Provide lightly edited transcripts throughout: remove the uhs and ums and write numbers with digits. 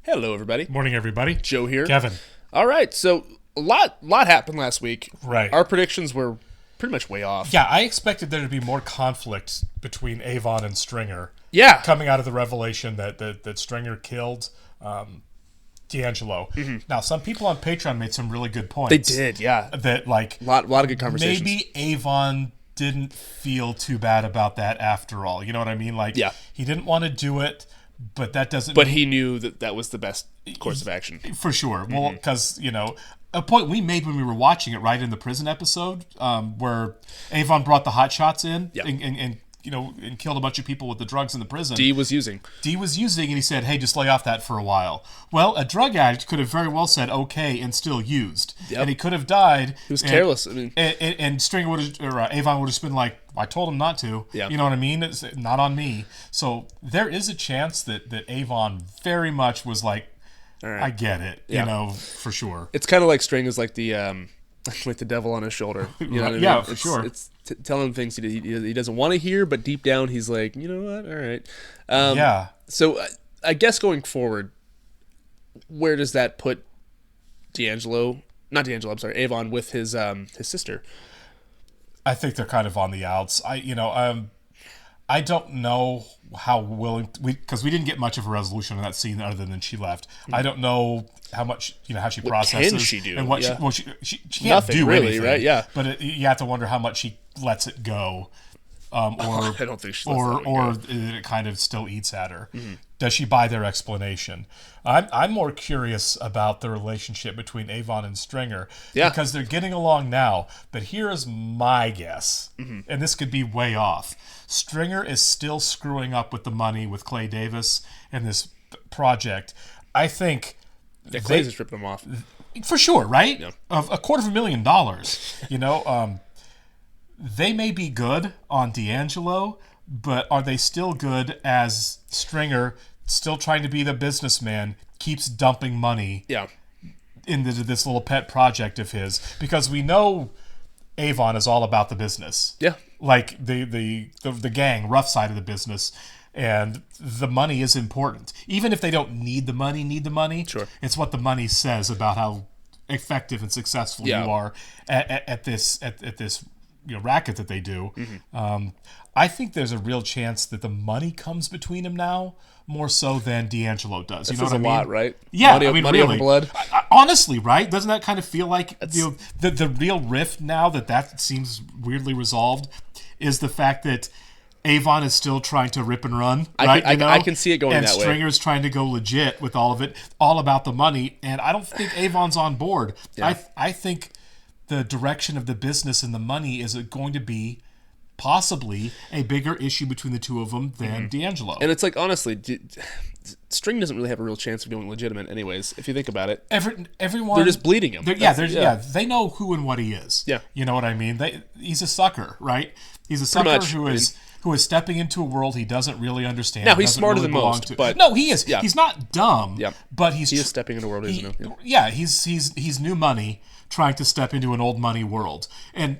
Hello, everybody. Morning, everybody. Joe here. Kevin. All right, so a lot happened last week. Right. Our predictions were pretty much way off. Yeah, I expected there to be more conflict between Avon and Stringer. Yeah. Coming out of the revelation that Stringer killed D'Angelo. Mm-hmm. Now, some people on Patreon made some really good points. They did, yeah. That, like... lot of good conversations. Maybe Avon didn't feel too bad about that after all. You know what I mean? Like, yeah. He didn't want to do it, but that doesn't But he knew that was the best course of action. For sure. Mm-hmm. Well, because, a point we made when we were watching it, right, in the prison episode, where Avon brought the hot shots in and killed a bunch of people with the drugs in the prison. D was using, and he said, hey, just lay off that for a while. Well, a drug addict could have very well said okay and still used. Yep. And he could have died. He was careless. I mean, and Stringer would have, or Avon would have been like, I told him not to. Yeah. You know what I mean? It's not on me. So there is a chance that Avon very much was like, right. I get it, for sure. It's kind of like String is like the like the devil on his shoulder. You know what I mean? Yeah, for sure. It's telling him things he doesn't want to hear, but deep down he's like, you know what? All right. Yeah. So I guess going forward, where does that put Avon with his sister? I think they're kind of on the outs. I don't know how willing because we didn't get much of a resolution on that scene other than she left. I don't know how much how she processes. What can she do? And what she can't Nothing, do really, anything, right? Yeah. But you have to wonder how much she lets it go, or I don't think she lets it kind of still eats at her. Mm-hmm. Does she buy their explanation? I'm more curious about the relationship between Avon and Stringer because they're getting along now. But here is my guess, and this could be way off. Stringer is still screwing up with the money with Clay Davis and this project. I think Clay's just ripping them off for sure, right? Yeah. Of $250,000, they may be good on D'Angelo, but are they still good as Stringer, still trying to be the businessman, keeps dumping money into this little pet project of his? Because we know Avon is all about the business. Yeah. Like the gang, rough side of the business. And the money is important. Even if they don't need the money, sure. It's what the money says about how effective and successful you are at this racket that they do. Mm-hmm. I think there's a real chance that the money comes between them now more so than D'Angelo does. You know what I mean? A lot, right? Yeah, money really. Over blood. Honestly, right? Doesn't that kind of feel like the real rift now that seems weirdly resolved is the fact that Avon is still trying to rip and run, right? I can see it going that way. And Stringer's trying to go legit with all of it, all about the money. And I don't think Avon's on board. Yeah. I think the direction of the business and the money is going to be possibly a bigger issue between the two of them than D'Angelo. And it's like, honestly, String doesn't really have a real chance of going legitimate anyways, if you think about it. Everyone... They're just bleeding him. They know who and what he is. Yeah. You know what I mean? He's a sucker, right? He's a sucker who is stepping into a world he doesn't really understand. Now, he's smarter than most, but... No, he is. Yeah. He's not dumb, but he is stepping into a world he doesn't know. Yeah, he's new money trying to step into an old money world. And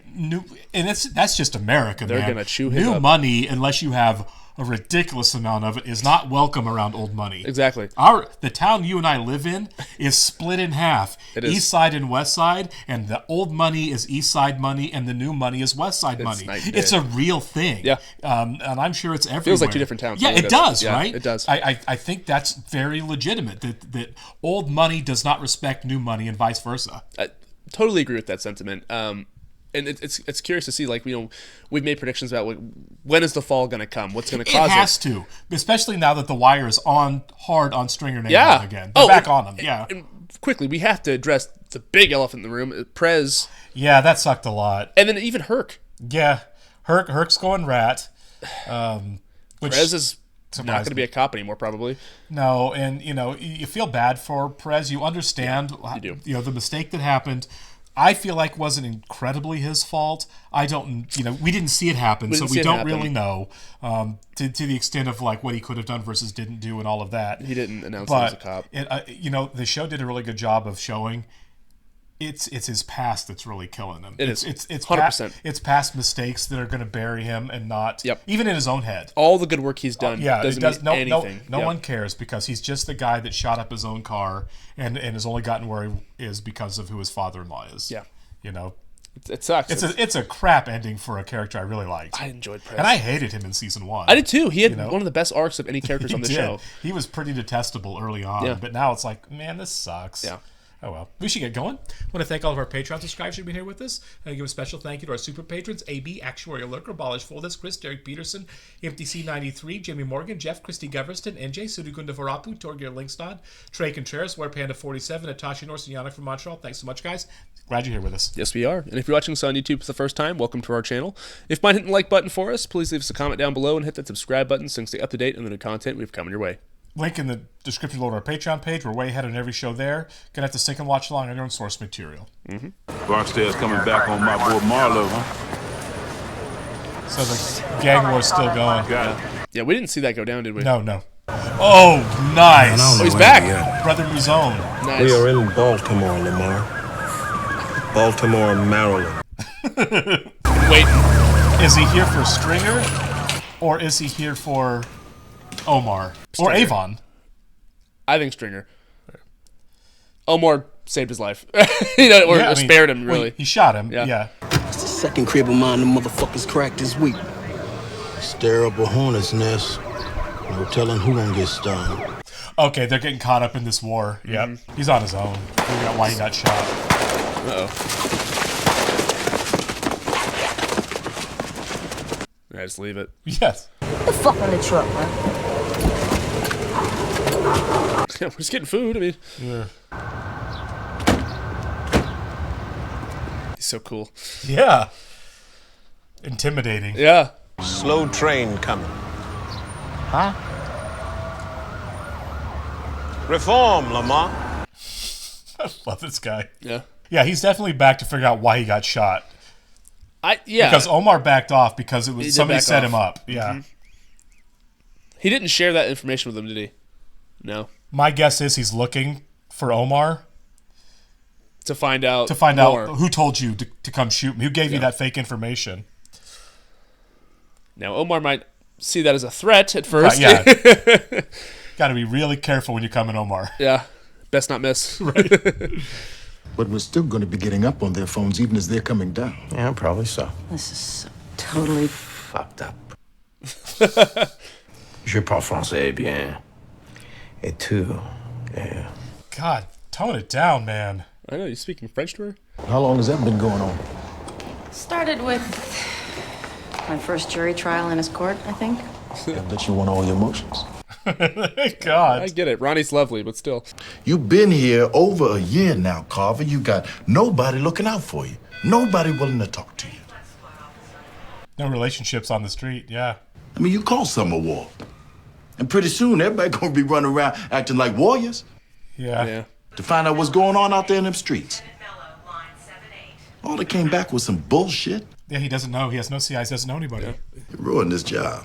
that's just America, They're man. They're going to chew him up. New money, unless you have a ridiculous amount of it, is not welcome around old money. Exactly. The town you and I live in is split in half. It is. East side and west side, and the old money is east side money, and the new money is west side money. It's a real thing. Yeah. And I'm sure it's everywhere. Feels like two different towns. Yeah, it does, yeah, right? It does. I think that's very legitimate, that old money does not respect new money and vice versa. I totally agree with that sentiment. And it's curious to see, we've made predictions about when is the fall going to come? What's going to cause it? It has to, especially now that the wire is hard on Stringer and Avon again. They're back on them, And quickly, we have to address the big elephant in the room, Prez. Yeah, that sucked a lot. And then even Herc. Yeah, Herc's going rat. Prez is not going to be a cop anymore, probably. No, and, you feel bad for Prez. You understand you do. The mistake that happened. I feel like wasn't incredibly his fault. We didn't see it happen, so we don't really know to the extent of what he could have done versus didn't do and all of that. He didn't announce he was a cop. The show did a really good job of showing it's his past that's really killing him. It's 100%. It's past mistakes that are going to bury him, and not even in his own head. All the good work he's done doesn't mean anything. No one cares, because he's just the guy that shot up his own car and has only gotten where he is because of who his father-in-law is. Yeah. You know? It sucks. It's a crap ending for a character I really liked. I enjoyed Press. And I hated him in season 1. I did too. He had one of the best arcs of any characters on the show. He was pretty detestable early on, but now it's like, man, this sucks. Yeah. Oh well, we should get going. I want to thank all of our Patreon subscribers who've been here with us. And give a special thank you to our super patrons: AB, Actuarial Lurker, Balish Fullness, Chris, Derek Peterson, MTC93, Jamie Morgan, Jeff, Christy Goverston, NJ, Sudagunda Varapu, Torgir Linkstad, Trey Contreras, Warpanda47, Natasha Norse, and Yannick from Montreal. Thanks so much, guys. Glad you're here with us. Yes, we are. And if you're watching us on YouTube for the first time, welcome to our channel. If you mind hitting the like button for us, please leave us a comment down below and hit that subscribe button so you can stay up to date on the new content we've coming your way. Link in the description below to our Patreon page. We're way ahead on every show there. Gonna have to sync and watch along on your own source material. Barksdale's coming back on my boy Marlowe, huh? So the gang war's still going. Yeah, we didn't see that go down, did we? No. Oh, nice. Oh, he's back. Brother Muzone. Nice. We are in Baltimore, Lamar. Baltimore, Maryland. Wait. Is he here for Stringer? Or is he here for Omar? Stringer. Or Avon? I think Stringer. Omar saved his life. Or spared him, really. Well, he shot him, yeah. It's the second crib of mine the motherfuckers cracked this week. It's terrible hornet's nest. No telling who gonna get stung. Okay, they're getting caught up in this war. Yep. He's on his own. Figure out why he got shot. Uh-oh. Yeah, just leave it. Yes. Get the fuck on the truck, man. Yeah, we're just getting food. I mean, he's so cool. Yeah. Intimidating. Yeah. Slow train coming. Huh? Reform, Lamar. I love this guy. Yeah. Yeah, he's definitely back to figure out why he got shot. Because Omar backed off because it was somebody set him up. Yeah. He didn't share that information with him, did he? No. My guess is he's looking for Omar To find out who told you to come shoot me, who gave you that fake information. Now, Omar might see that as a threat at first. Yeah. Got to be really careful when you come in, Omar. Yeah. Best not miss. Right. But we're still going to be getting up on their phones even as they're coming down. Yeah, probably so. This is so totally fucked up. Je parle français bien. Et tu? Yeah. God, tone it down, man. I know, you speaking French to her? How long has that been going on? Started with my first jury trial in his court, I think. I bet you want all your emotions. God. I get it. Ronnie's lovely, but still. You've been here over a year now, Colvin. You got nobody looking out for you. Nobody willing to talk to you. No relationships on the street, yeah. I mean, you caused summer war. And pretty soon, everybody gonna be running around acting like warriors Yeah. to find out what's going on out there in them streets. All that came back was some bullshit. Yeah, he doesn't know. He has no CIs, doesn't know anybody. It ruined this job.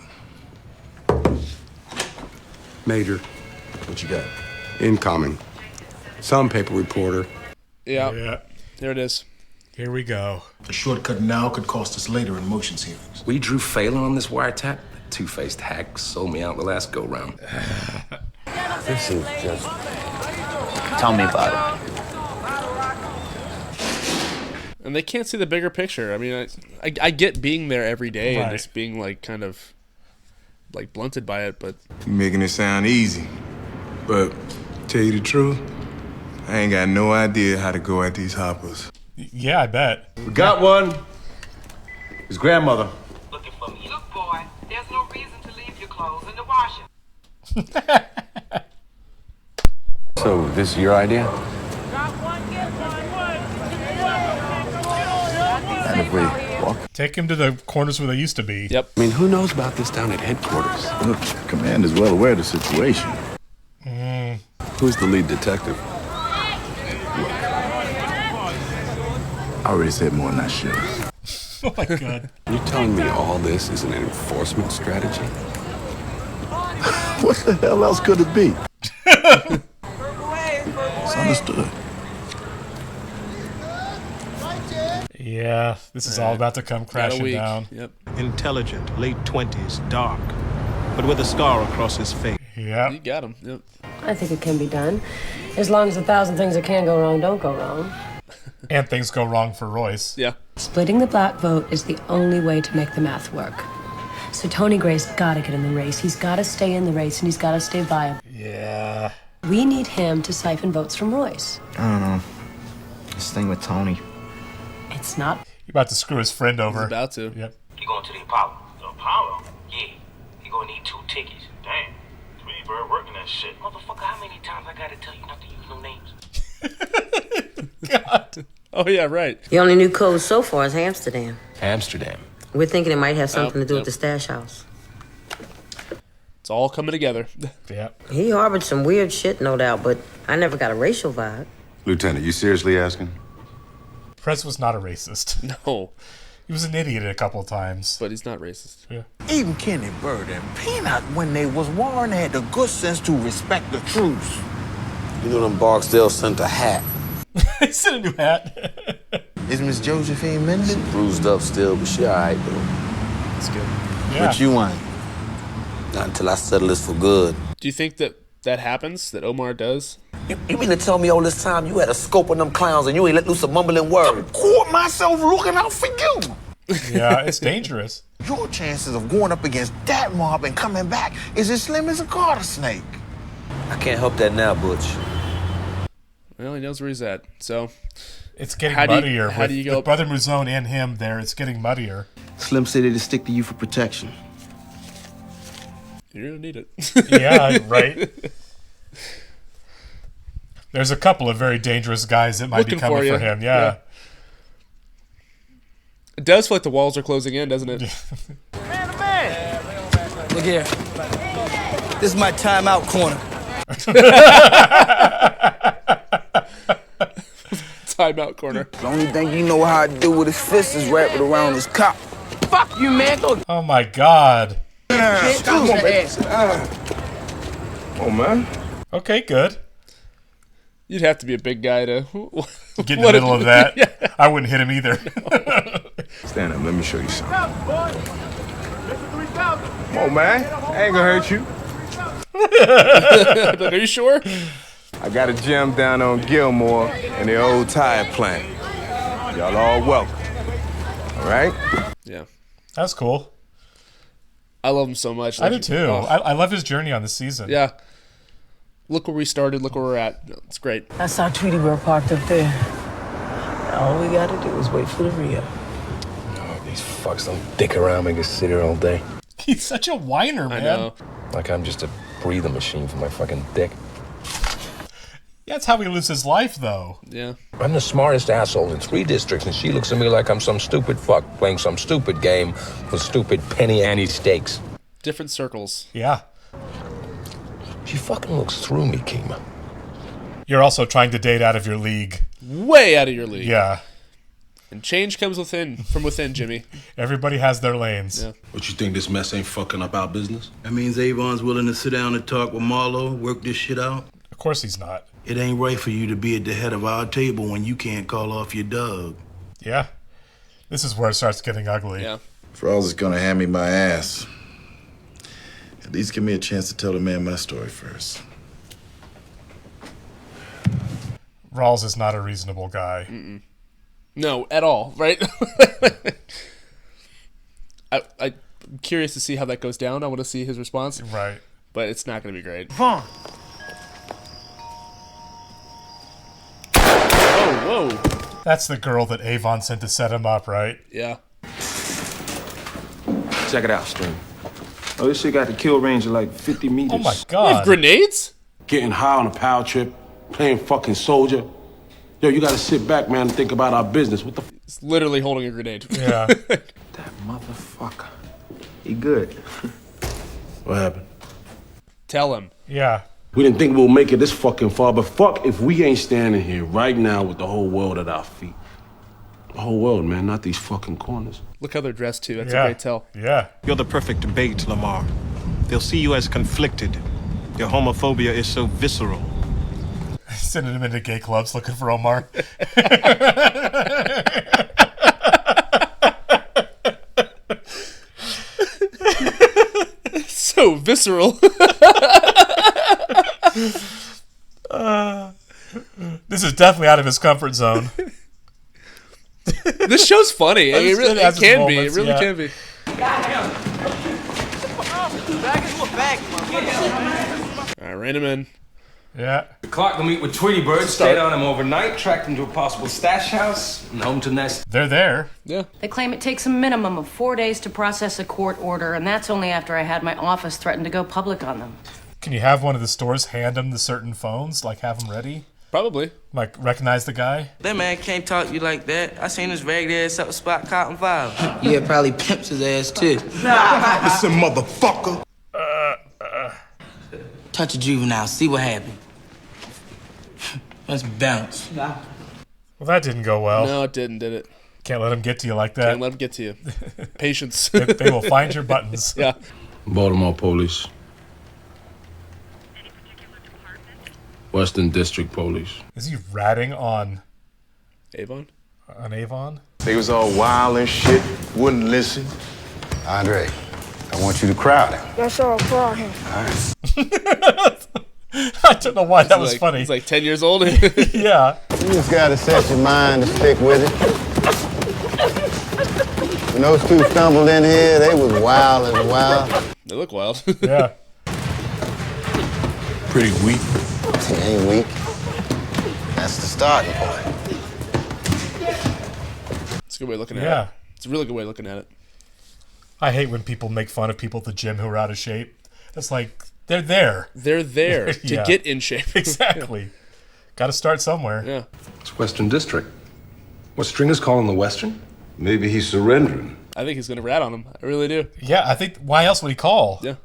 Major, What you got? incoming. Some paper reporter. Yeah. Yeah. There it is. Here we go. A shortcut now could cost us later in motions hearings. We drew Phelan on this wiretap. Two-faced hack sold me out the last go-round. This is just... Tell me about it. And they can't see the bigger picture. I mean, I get being there every day and Right. just being, like, kind of, like, blunted by it, but... You making it sound easy. But, tell you the truth, I ain't got no idea how to go at these hoppers. Yeah, I bet. We got one. His grandmother. Looking for me. Look, boy, there's no reason to leave your clothes in the washer. So, this is your idea? And if we walk... Take him to the corners where they used to be. Yep. I mean, who knows about this down at headquarters? Look, command is well aware of the situation. Who's the lead detective? I already said more than I should. Oh my God. You telling me all this is an enforcement strategy? What the hell else could it be? It's understood. Yeah, this is all about to come crashing down. Yep. Intelligent, late 20s, dark, but with a scar across his face. Yeah. You got him. Yep. I think it can be done. As long as 1,000 things that can go wrong don't go wrong. And things go wrong for Royce. Yeah. Splitting the black vote is the only way to make the math work. So Tony Gray's got to get in the race. He's got to stay in the race, and he's got to stay viable. Yeah. We need him to siphon votes from Royce. I don't know. This thing with Tony. It's not. You're about to screw his friend over. He's about to. Yep. You going to the Apollo? The Apollo? Yeah. You gonna need 2 tickets. Damn. Tweety Bird working that shit. Motherfucker, how many times I gotta tell you not to use no names? God. Oh, yeah, right. The only new code so far is Amsterdam. Amsterdam. We're thinking it might have something to do with the stash house. It's all coming together. Yeah. He harbored some weird shit, no doubt, but I never got a racial vibe. Lieutenant, you seriously asking? Prez was not a racist. No. He was an idiot a couple of times. But he's not racist. Yeah. Even Kenny Bird and Peanut, when they was warring, had the good sense to respect the truce. You know them Barksdale sent a hat. He sent a new hat. Is Miss Josephine mended? Bruised up still, but she alright though. That's good. Yeah. What you want? Not until I settle this for good. Do you think that happens? That Omar does? You mean to tell me all this time you had a scope on them clowns and you ain't let loose a mumbling word? I caught myself looking out for you. Yeah, it's dangerous. Your chances of going up against that mob and coming back is as slim as a garter snake. I can't help that now, Butch. Well, he knows where he's at. So It's getting How do you- muddier. how do you go- with Brother Muzone and him there, it's getting muddier. Slim said to stick to you for protection. you're gonna need it. Yeah, right. There's a couple of very dangerous guys that might be Looking coming for you. for him. Yeah. It does feel like the walls are closing in, doesn't it? Look here. This is my timeout corner. Timeout corner. The only thing you know how to do with his fist is wrap it around his cock. Fuck you, man. Go. Oh my God. Come on, baby. Oh, man. Okay, good. You'd have to be a big guy to Get in the middle of that. Yeah. I wouldn't hit him either. Stand up, let me show you something. Come on, man. I ain't gonna hurt you. Are you sure? I got a gym down on Gilmore in the old tire plant. Y'all all welcome. All right? Yeah. That's cool. I love him so much. I do too. I love his journey on the season. Yeah. Look where we started. Look where we're at. It's great. That's our Tweety Bird parked up there. All we gotta do is wait for the Rio. Oh, these fucks don't dick around, make us sit here all day. He's such a whiner, man. I know. Like I'm just a breathing machine for my fucking dick. Yeah, that's how he lives his life, though. Yeah. I'm the smartest asshole in 3 districts, and she looks at me like I'm some stupid fuck playing some stupid game with stupid penny ante stakes. Different circles. Yeah. She fucking looks through me, Kima. You're also trying to date out of your league. Way out of your league. Yeah. And change comes from within, Jimmy. Everybody has their lanes. Yeah. What, you think this mess ain't fucking up our business? That means Avon's willing to sit down and talk with Marlo, work this shit out? Of course he's not. It ain't right for you to be at the head of our table when you can't call off your dog. Yeah. This is where it starts getting ugly. Yeah. Frawls is gonna hand me my ass. At least give me a chance to tell the man my story first. Rawls is not a reasonable guy. Mm-mm. No, at all, right? I'm curious to see how that goes down. I want to see his response. Right. But it's not going to be great. Vaughn. Whoa, whoa. That's the girl that Avon sent to set him up, right? Yeah. Check it out, String. Oh, this shit got the kill range of like 50 meters. Oh my You have God. grenades? Getting high on a power trip, playing fucking soldier. Yo, you gotta sit back, man, and think about our business. What the f? It's literally holding a grenade. Yeah. That motherfucker. He good. What happened? Tell him. Yeah. We didn't think we'll make it this fucking far, but fuck if we ain't standing here right now with the whole world at our feet. The whole world, man, not these fucking corners. Look how they're dressed, too. That's Yeah. a great tell. Yeah. You're the perfect bait, Lamar. They'll see you as conflicted. Your homophobia is so visceral. Sending him into gay clubs looking for Omar. visceral. This is definitely out of his comfort zone. This show's funny. It can be. It really can be. All right, rein him in. Yeah. The clock will meet with Tweety Bird, stayed on him overnight, tracked him to a possible stash house, and home to nest. They're there. Yeah. They claim it takes a minimum of 4 days to process a court order, and that's only after I had my office threaten to go public on them. Can you have one of the stores hand them the certain phones? Like, have them ready? Probably. Like, recognize the guy? That man can't talk to you like that. I seen his ragged ass up spot Cotton 5. Yeah, probably pimps his ass too. Listen, motherfucker. Touch a juvenile, see what happened. Let's bounce. Well, that didn't go well. No, it didn't, did it? Can't let him get to you like that. Can't let him get to you. Patience. They will find your buttons. Yeah. Baltimore Police. Western District Police. Is he ratting on Avon? On Avon? They was all wild and shit, wouldn't listen. Andre, I want you to crowd him. That's all for him. All right. I don't know why that was funny. He's like 10 years old. Yeah. You just gotta set your mind to stick with it. When those two stumbled in here, they was wild as wild. They look wild. Yeah. Pretty weak. He ain't weak. That's the starting point. It's a good way of looking at Yeah. it. It's a really good way of looking at it. I hate when people make fun of people at the gym who are out of shape. It's like, they're there. They're there to Yeah. get in shape. Exactly. Got to start somewhere. Yeah. It's Western District. What Stringer's calling the Western? Maybe he's surrendering. I think he's going to rat on him. I really do. Yeah, I think, why else would he call? Yeah.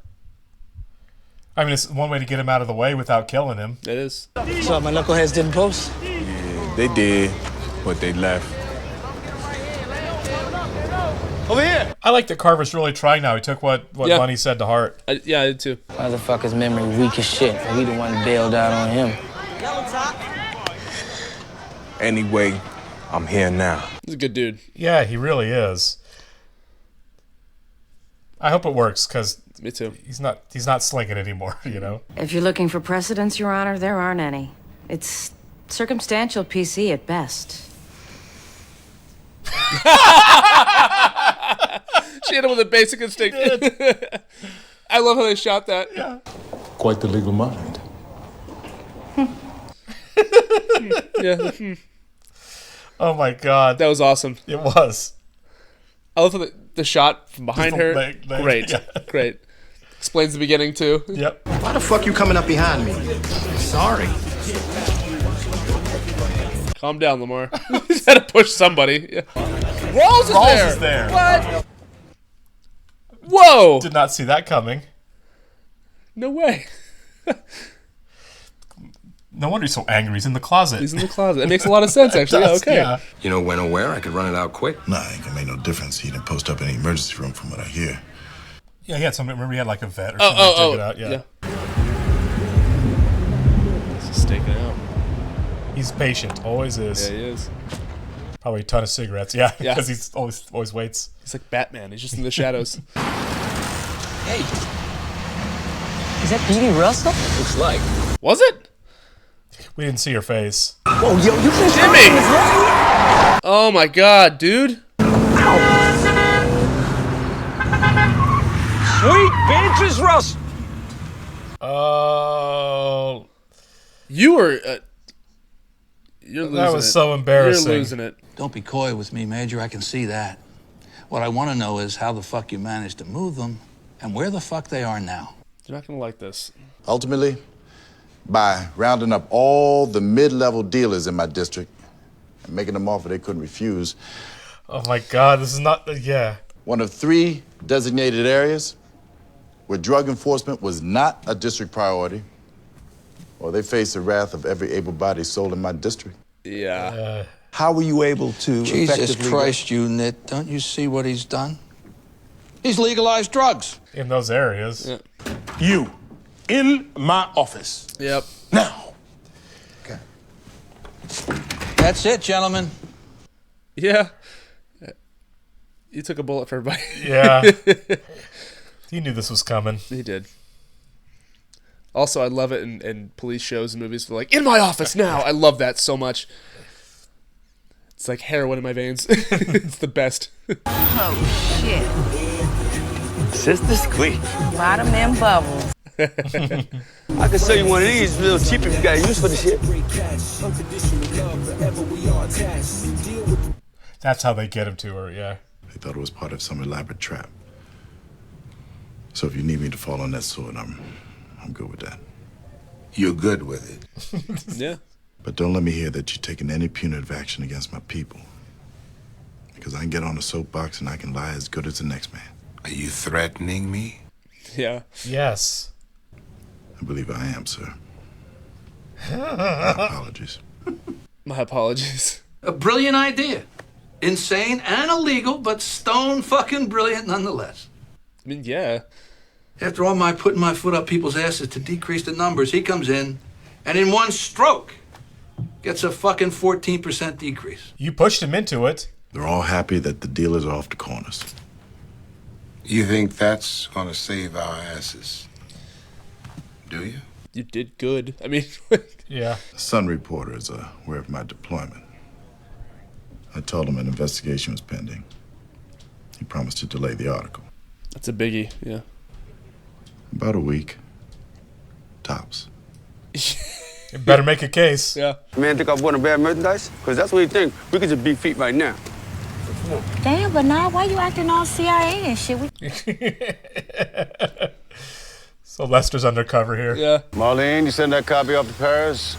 I mean, it's one way to get him out of the way without killing him. It is. So my knuckleheads didn't post? Yeah, they did, but they left. Over here! I like that Carver's really trying now. He took what Yeah. Bunny said to heart. Yeah, I did too. Motherfucker's memory weak as shit. We the one bailed out on him. Anyway, I'm here now. He's a good dude. Yeah, he really is. I hope it works, because Me too. he's not slinging anymore, you know? If you're looking for precedents, Your Honor, there aren't any. It's circumstantial PC at best. She hit him with a basic instinct. I love how they shot that. Yeah. Quite the legal mind. Yeah. Oh my God. That was awesome. It was. I love how the shot from behind Just the her. leg, Great. yeah. Great. Explains the beginning too. Yep. Why the fuck you coming up behind me? Sorry. Calm down, Lamar. He's had to push somebody. Yeah. Rawls is there. What? Whoa! Did not see that coming. No way. No wonder he's so angry. He's in the closet. He's in the closet. It makes a lot of sense, actually. It does, Okay. yeah. You know when or where? I could run it out quick. Nah, ain't gonna make no difference. He didn't post up in the emergency room from what I hear. Yeah, he had some. Remember, he had like a vet or something. to dig it out. Yeah. He's staking it out. He's patient. Always is. Yeah, he is. Probably a ton of cigarettes. Yeah. Yeah. Because he's always waits. He's like Batman. He's just in the shadows. Hey. Is that Petey Russell? Looks like. Was it? We didn't see her face. Whoa, yo, you think Jimmy! Oh my God, dude. Sweet Beatrice Russ. Oh. You were. You're losing it. That was so embarrassing. You're losing it. Don't be coy with me, Major. I can see that. What I want to know is how the fuck you managed to move them and where the fuck they are now. You're not going to like this. Ultimately, by rounding up all the mid-level dealers in my district and making them offer they couldn't refuse. Oh my God, this is not. Yeah. One of 3 designated areas where drug enforcement was not a district priority, or they face the wrath of every able-bodied soul in my district. Yeah. How were you able to Jesus effectively... Christ, you nit. Don't you see what he's done? He's legalized drugs. In those areas. Yeah. You, in my office. Yep. Now. Okay. That's it, gentlemen. Yeah. You took a bullet for everybody. Yeah. He knew this was coming. He did. Also, I love it in police shows and movies. They're like, in my office now. I love that so much. It's like heroin in my veins. It's the best. Oh, shit. Sister Squeak. Bottom and bubbles. I can sell you one of these real cheap if you got use for the shit. That's how they get him to her, yeah. They thought it was part of some elaborate trap. So if you need me to fall on that sword, I'm good with that. You're good with it. Yeah. But don't let me hear that you're taking any punitive action against my people. Because I can get on a soapbox and I can lie as good as the next man. Are you threatening me? Yeah. Yes. I believe I am, sir. My apologies. My apologies. A brilliant idea. Insane and illegal, but stone fucking brilliant nonetheless. I mean, yeah. After all my putting my foot up people's asses to decrease the numbers, he comes in and in one stroke gets a fucking 14% decrease. You pushed him into it. They're all happy that the dealers are off the corners. You think that's gonna save our asses? Do you? You did good. I mean, yeah. The Sun reporter is aware of my deployment. I told him an investigation was pending. He promised to delay the article. That's a biggie, yeah. About a week. Tops. You better make a case. Yeah. Man, think I've won a bad merchandise? Because that's what you think. We could just beat feet right now. Damn, but now why you acting all CIA and shit? So Lester's undercover here. Yeah. Marlene, you send that copy off to Paris?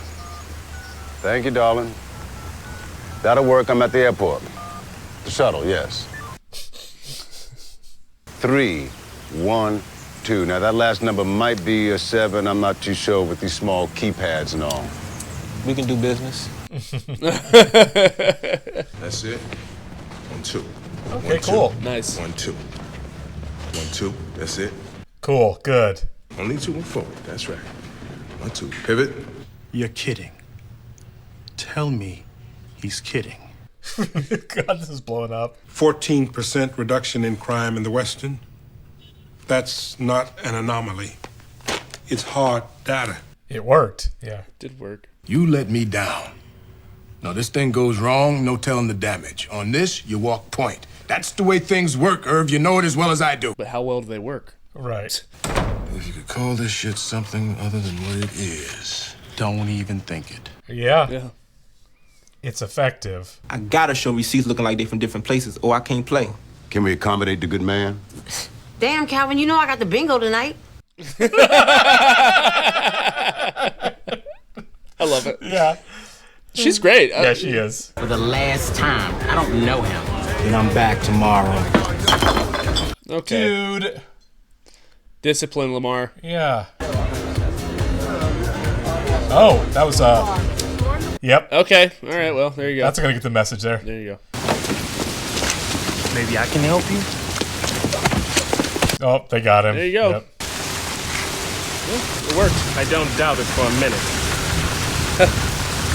Thank you, darling. That'll work. I'm at the airport. The shuttle, yes. 3, 1, 2. Now, that last number might be a 7. I'm not too sure with these small keypads and all. We can do business. That's it. 1, 2. Okay, 1, 2. cool. Nice. 1, 2. 1, 2. That's it. Cool, good. Only 2 and forward. That's right. 1, 2. Pivot. You're kidding. Tell me he's kidding. God, this is blowing up. 14% reduction in crime in the Western. That's not an anomaly. It's hard data. It worked, yeah. It did work. You let me down. Now, this thing goes wrong, no telling the damage. On this, you walk point. That's the way things work, Irv. You know it as well as I do. But how well do they work? Right. If you could call this shit something other than what it is, Don't even think it. Yeah. Yeah. It's effective. I gotta show receipts looking like they from different places, or I can't play. Can we accommodate the good man? Damn, Calvin, you know I got the bingo tonight. I love it. Yeah. She's great. Yeah, she is. For the last time. I don't know him. And I'm back tomorrow. Okay. Dude. Discipline, Lamar. Yeah. Oh, that was Yep. Okay. All right. Well, there you go. That's gonna get the message there. There you go. Maybe I can help you? Oh, they got him. There you go. Yep. Yeah, it worked. I don't doubt it for a minute.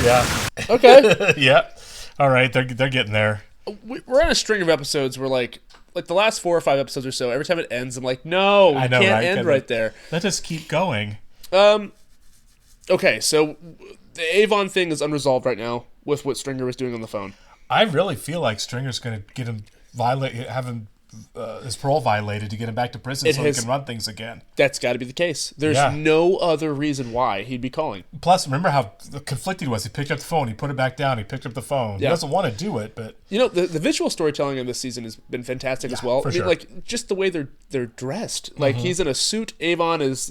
Yeah. Okay. Yeah. All right, they're getting there. We're on a string of episodes where like the last 4 or 5 episodes or so, every time it ends, I'm like, no, I know, can't right? end right there. Let us keep going. Okay, so the Avon thing is unresolved right now with what Stringer was doing on the phone. I really feel like Stringer's going to get him his parole violated to get him back to prison he can run things again. That's got to be the case. There's no other reason why he'd be calling. Plus, remember how conflicted he was. He picked up the phone, he put it back down, he picked up the phone. Yeah. He doesn't want to do it, but the visual storytelling in this season has been fantastic as well. I mean, like just the way they're dressed. Like he's in a suit. Avon is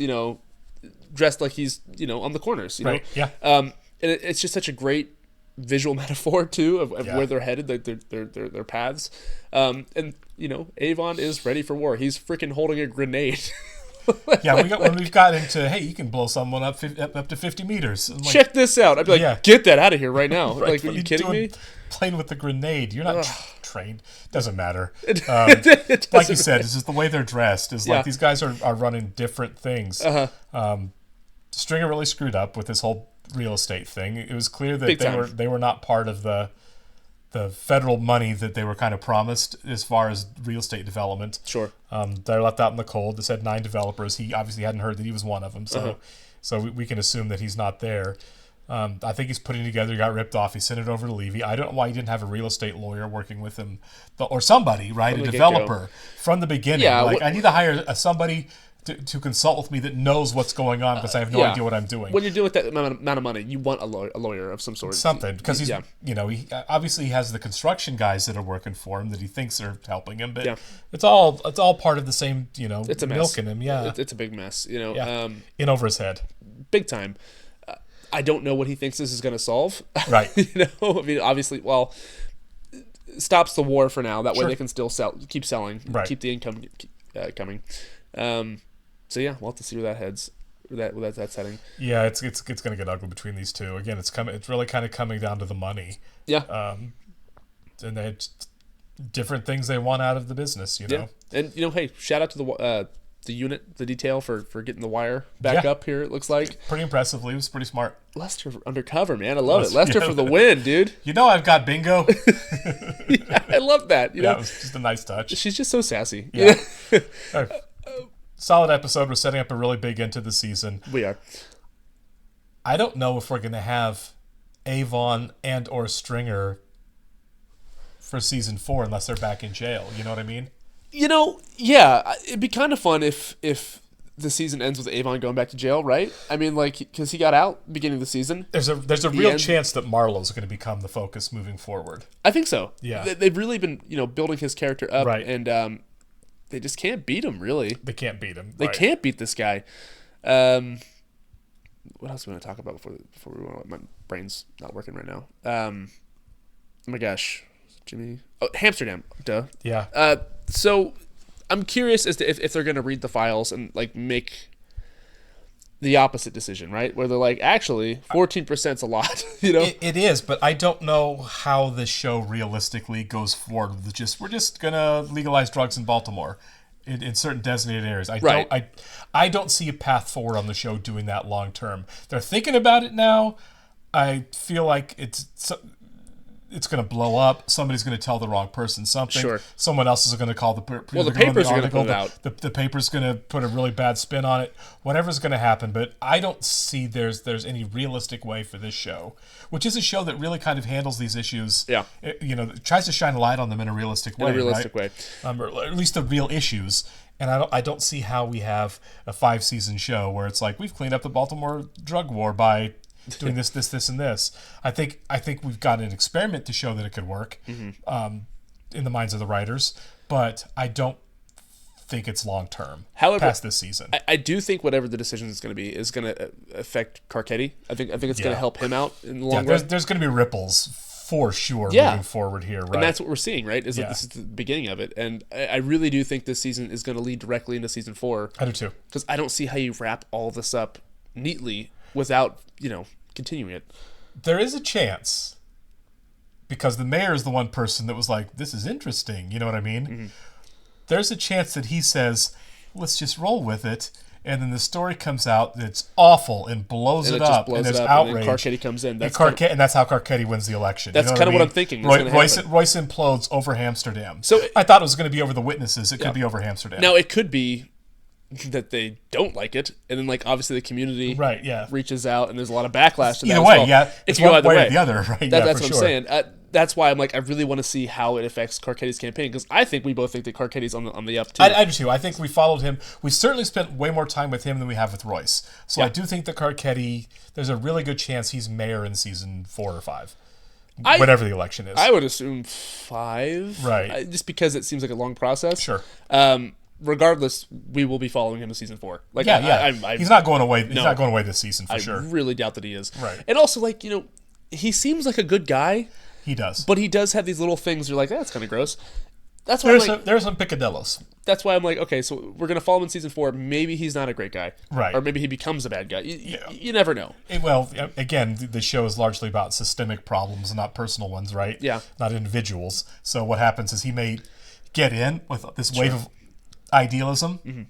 dressed like he's on the corners. You know? Yeah. And it's just such a great visual metaphor too of where they're headed, like their paths. And Avon is ready for war. He's freaking holding a grenade. Yeah, when we've got into, hey, you can blow someone up to 50 meters. Like, check this out. I'd be like, get that out of here right now. Right, like, are you kidding me? Playing with the grenade. You're not trained. Doesn't matter. Like you said, it's just the way they're dressed. Is like these guys are running different things. Stringer really screwed up with this whole real estate thing. It was clear that they were not part of the federal money that they were kind of promised as far as real estate development. Sure. They're left out in the cold. This had 9 developers. He obviously hadn't heard that he was one of them. So so we can assume that he's not there. I think he's putting together. He got ripped off. He sent it over to Levy. I don't know why he didn't have a real estate lawyer working with him, or somebody, right? A developer from the beginning. Yeah, I need to hire somebody to consult with me that knows what's going on, because I have no idea what I'm doing. When you're doing that amount of money, you want a lawyer of some sort. Something, because he's, he obviously has the construction guys that are working for him that he thinks are helping him, but it's all part of the same, it's a mess. Milking him. Yeah, it's a big mess. In over his head, big time. I don't know what he thinks this is going to solve. Right. I mean, obviously, stops the war for now. That way they can still keep selling, keep the income coming. So yeah, we'll have to see where that heads. That's heading. Yeah, it's going to get ugly between these two. Again, it's really kind of coming down to the money. Yeah. And they different things they want out of the business. Yeah. And hey, shout out to the unit, the detail for getting the wire back up here. It looks like pretty impressively. It was pretty smart. Lester undercover, man. I love it. Lester for the win, dude. I've got bingo. Yeah, I love that. It was just a nice touch. She's just so sassy. Yeah. Solid episode. We're setting up a really big end to the season. We are. I don't know if we're going to have Avon and or Stringer for season 4 unless they're back in jail. You know what I mean? Yeah, it'd be kind of fun if the season ends with Avon going back to jail, right? I mean, because he got out beginning of the season. There's a real chance that Marlowe's going to become the focus moving forward. I think so. Yeah, they've really been building his character up, right? And they just can't beat him. Really, they can't beat him. They can't beat this guy. What else are we going to talk about before we my brain's not working right now? Oh my gosh, Jimmy. Oh, Amsterdam. Duh. Yeah. So I'm curious as to if they're going to read the files and make the opposite decision, right? Where they're like, actually, 14%'s a lot. It is, but I don't know how the show realistically goes forward with we're just gonna legalize drugs in Baltimore in certain designated areas. I don't see a path forward on the show doing that long term. They're thinking about it now. I feel like it's going to blow up. Somebody's going to tell the wrong person something. Sure. Someone else is going to call the papers are going to put it out. The paper's going to put a really bad spin on it. Whatever's going to happen, but I don't see there's any realistic way for this show, which is a show that really kind of handles these issues. Yeah. It tries to shine a light on them in a realistic way. Or at least the real issues. And I don't see how we have a 5-season show where it's like we've cleaned up the Baltimore drug war by doing this, and this. I think we've got an experiment to show that it could work in the minds of the writers, but I don't think it's long term. However, past this season, I do think whatever the decision is going to be is going to affect Carcetti. I think it's going to help him out in the long run. There's going to be ripples for sure moving forward here, right? And that's what we're seeing, right? Is that this is the beginning of it, and I really do think this season is going to lead directly into season 4. I do too, because I don't see how you wrap all this up neatly without continuing it. There is a chance, because the mayor is the one person that was like, this is interesting, you know what I mean? Mm-hmm. There's a chance that he says, let's just roll with it, and then the story comes out that's awful and blows it up, and there's outrage. And Carcetti comes in. And that's how Carcetti wins the election. That's kind of what I'm thinking. Royce implodes over Amsterdam. So I thought it was going to be over the witnesses. It could be over Amsterdam. Now, it could be that they don't like it, and then obviously the community reaches out, and there's a lot of backlash to that. Either way, it's one way or the other, right? That's what I'm saying. That's why I'm I really want to see how it affects Carcetti's campaign, because I think we both think that Carcetti's on the up too. I do too. I think we followed him. We certainly spent way more time with him than we have with Royce. So I do think that Carcetti, there's a really good chance he's mayor in season 4 or 5. Whatever the election is. I would assume 5. Right. Just because it seems like a long process. Sure. Regardless, we will be following him to season 4. He's not going away. He's not going away this season for sure. I really doubt that he is. Right. And also, he seems like a good guy. He does. But he does have these little things you're like, that's kind of gross. That's why there's some picadillos. That's why I'm like, okay, so we're going to follow him in season 4. Maybe he's not a great guy. Right. Or maybe he becomes a bad guy. You never know. Well, again, the show is largely about systemic problems and not personal ones, right? Yeah. Not individuals. So what happens is he may get in with this wave of idealism,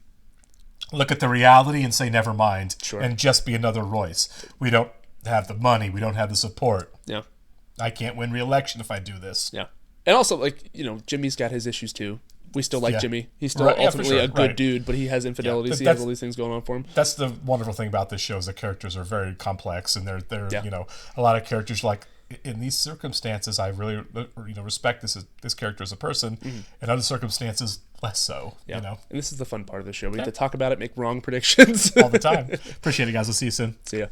look at the reality and say, never mind, and just be another Royce. We don't have the money. We don't have the support. Yeah. I can't win re-election if I do this. Yeah. And also, Jimmy's got his issues too. we still like Jimmy. He's still ultimately a good dude, but he has infidelities. He has all these things going on for him. That's the wonderful thing about this show is the characters are very complex, and they're you know, a lot of characters like in these circumstances I really respect this character as a person. In other circumstances less so. You know, and this is the fun part of the show. We get to talk about it, make wrong predictions all the time. Appreciate it, guys. We'll see you soon. See ya.